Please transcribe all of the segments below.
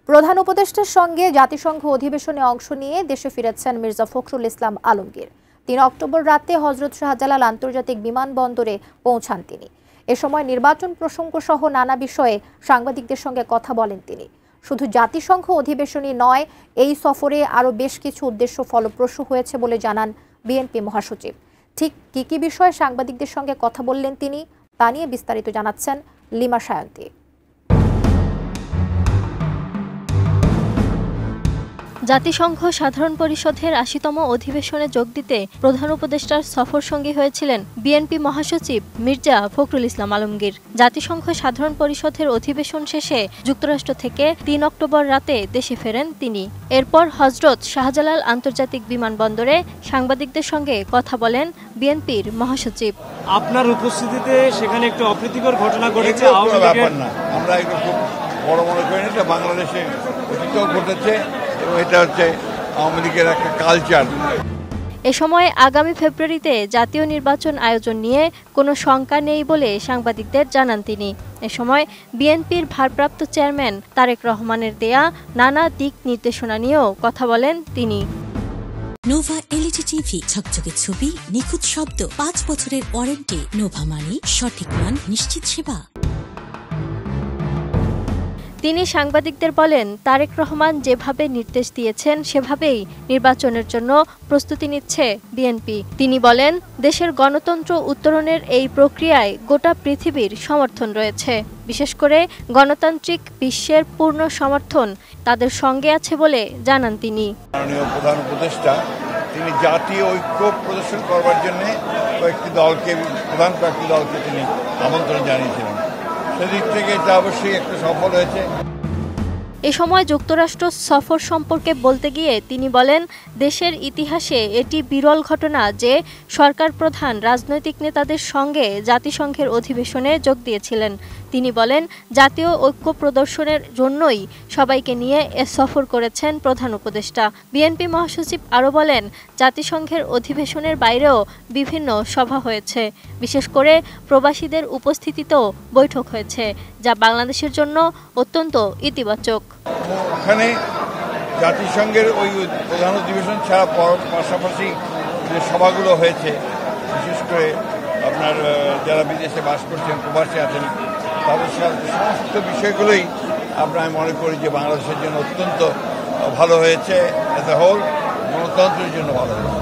প্রধান উপদেষ্টার সঙ্গে জাতিসংঘ অধিবেশনে অংশ নিয়ে দেশে ফিরেছেন মির্জা ফখরুল ইসলাম আলমগীর। ৩ অক্টোবর রাতে হযরত শাহজালাল আন্তর্জাতিক বিমানবন্দরে পৌঁছান তিনি। এ সময় নির্বাচন প্রসঙ্গ সহ নানা বিষয়ে সাংবাদিকদের সঙ্গে কথা বলেন তিনি। শুধু জাতিসংঘ অধিবেশনই নয়, এই সফরে আরও বেশ কিছু উদ্দেশ্য ফলপ্রসূ হয়েছে বলে জানান বিএনপি মহাসচিব। ঠিক কী বিষয়ে সাংবাদিকদের সঙ্গে কথা বললেন তিনি, তা নিয়ে বিস্তারিত জানাচ্ছেন লিমা সায়ন্তী। জাতিসংঘ সাধারণ পরিষদের ৮০তম অধিবেশনে যোগ দিতে প্রধান উপদেষ্টার সফর সঙ্গী হয়েছিলেন বিএনপি মহাসচিব মির্জা ফখরুল ইসলাম আলমগীর। জাতিসংঘ সাধারণ পরিষদের অধিবেশন শেষে যুক্তরাষ্ট্র থেকে ৩ অক্টোবর রাতে দেশে ফেরেন তিনি। এরপর হযরত শাহজালাল আন্তর্জাতিক বিমানবন্দরে সাংবাদিকদের সঙ্গে কথা বলেন বিএনপির মহাসচিব। আপনার উপস্থিতিতে সেখানে একটু অপ্রীতিকর ঘটনা ঘটেছে। আমরা একটু খুব বড় মনে করি, এটা বাংলাদেশে অতীতেও ঘটেছে এবং এটা হচ্ছে আওয়ামী লীগের একটা কালচার। এ সময় আগামী ফেব্রুয়ারিতে জাতীয় নির্বাচন আয়োজন নিয়ে কোনো শঙ্কা নেই বলে সাংবাদিকদের জানান তিনি। এ সময় বিএনপির ভারপ্রাপ্ত চেয়ারম্যান তারেক রহমানের দেয়া নানা দিক নির্দেশনা নিয়েও কথা বলেন তিনি। নোভা এলইডি টিভি, ঝকঝকে ছবি, নিখুঁত শব্দ, ৫ বছরের ওয়ারেন্টি। নোভা মানি, সঠিক মান, নিশ্চিত সেবা। তিনি সাংবাদিকদের বলেন, তারেক রহমান যেভাবে নির্দেশ দিয়েছেন সেভাবেই নির্বাচনের জন্য প্রস্তুতি নিচ্ছে বিএনপি। তিনি বলেন, দেশের গণতন্ত্র উত্তরণের এই প্রক্রিয়ায় গোটা পৃথিবীর সমর্থন রয়েছে। বিশেষ করে গণতান্ত্রিক বিশ্বের পূর্ণ সমর্থন তাদের সঙ্গে আছে বলে জানান তিনি। মাননীয় প্রধান উপদেষ্টা তিনি জাতীয় ঐক্য প্রদর্শন করবার জন্য কয়েকটি দলকে তিনি আমন্ত্রণ জানিয়েছিলেন। সেদিক থেকে এটা অবশ্যই একটা সফল হয়েছে। এ সময় যুক্তরাষ্ট্র সফর সম্পর্কে বলতে গিয়ে তিনি বলেন, দেশের ইতিহাসে এটি বিরল ঘটনা যে সরকার প্রধান রাজনৈতিক নেতাদের সঙ্গে জাতিসংঘের অধিবেশনে যোগ দিয়েছিলেন। তিনি বলেন, জাতীয় ঐক্য প্রদর্শনের জন্যই সবাইকে নিয়ে এ সফর করেছেন প্রধান উপদেষ্টা। বিএনপি মহাসচিব আরও বলেন, জাতিসংঘের অধিবেশনের বাইরেও বিভিন্ন সভা হয়েছে। বিশেষ করে প্রবাসীদের উপস্থিতিতেও বৈঠক হয়েছে, যা বাংলাদেশের জন্য অত্যন্ত ইতিবাচক। ওখানে জাতিসংঘের ওই প্রধান অধিবেশন ছাড়া পাশাপাশি যে সভাগুলো হয়েছে, বিশেষ করে আপনার যারা বিদেশে বাস করছেন, প্রবাসী আছেন, তাদের সমস্ত বিষয়গুলোই আমি মনে করি যে বাংলাদেশের জন্য অত্যন্ত ভালো হয়েছে, এজ এ হোল গণতন্ত্রের জন্য ভালো হয়েছে।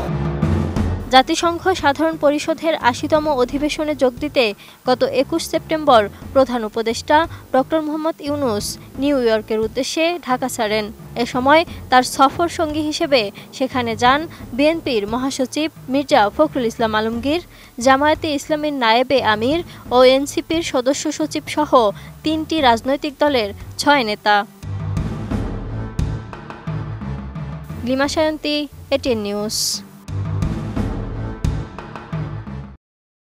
জাতিসংঘ সাধারণ পরিষদের ৮০তম অধিবেশনে যোগ দিতে গত ২১ সেপ্টেম্বর প্রধান উপদেষ্টা ডক্টর মোহাম্মদ ইউনূস নিউ ইয়র্কের উদ্দেশ্যে ঢাকা ছাড়েন। এ সময় তার সফর সঙ্গী হিসেবে সেখানে যান বিএনপির মহাসচিব মির্জা ফখরুল ইসলাম আলমগীর, জামায়াতে ইসলামীর নায়েবে আমির ও এনসিপির সদস্য সচিব সহ ৩টি রাজনৈতিক দলের ৬ নেতা। Lima Sayanti, ATN news.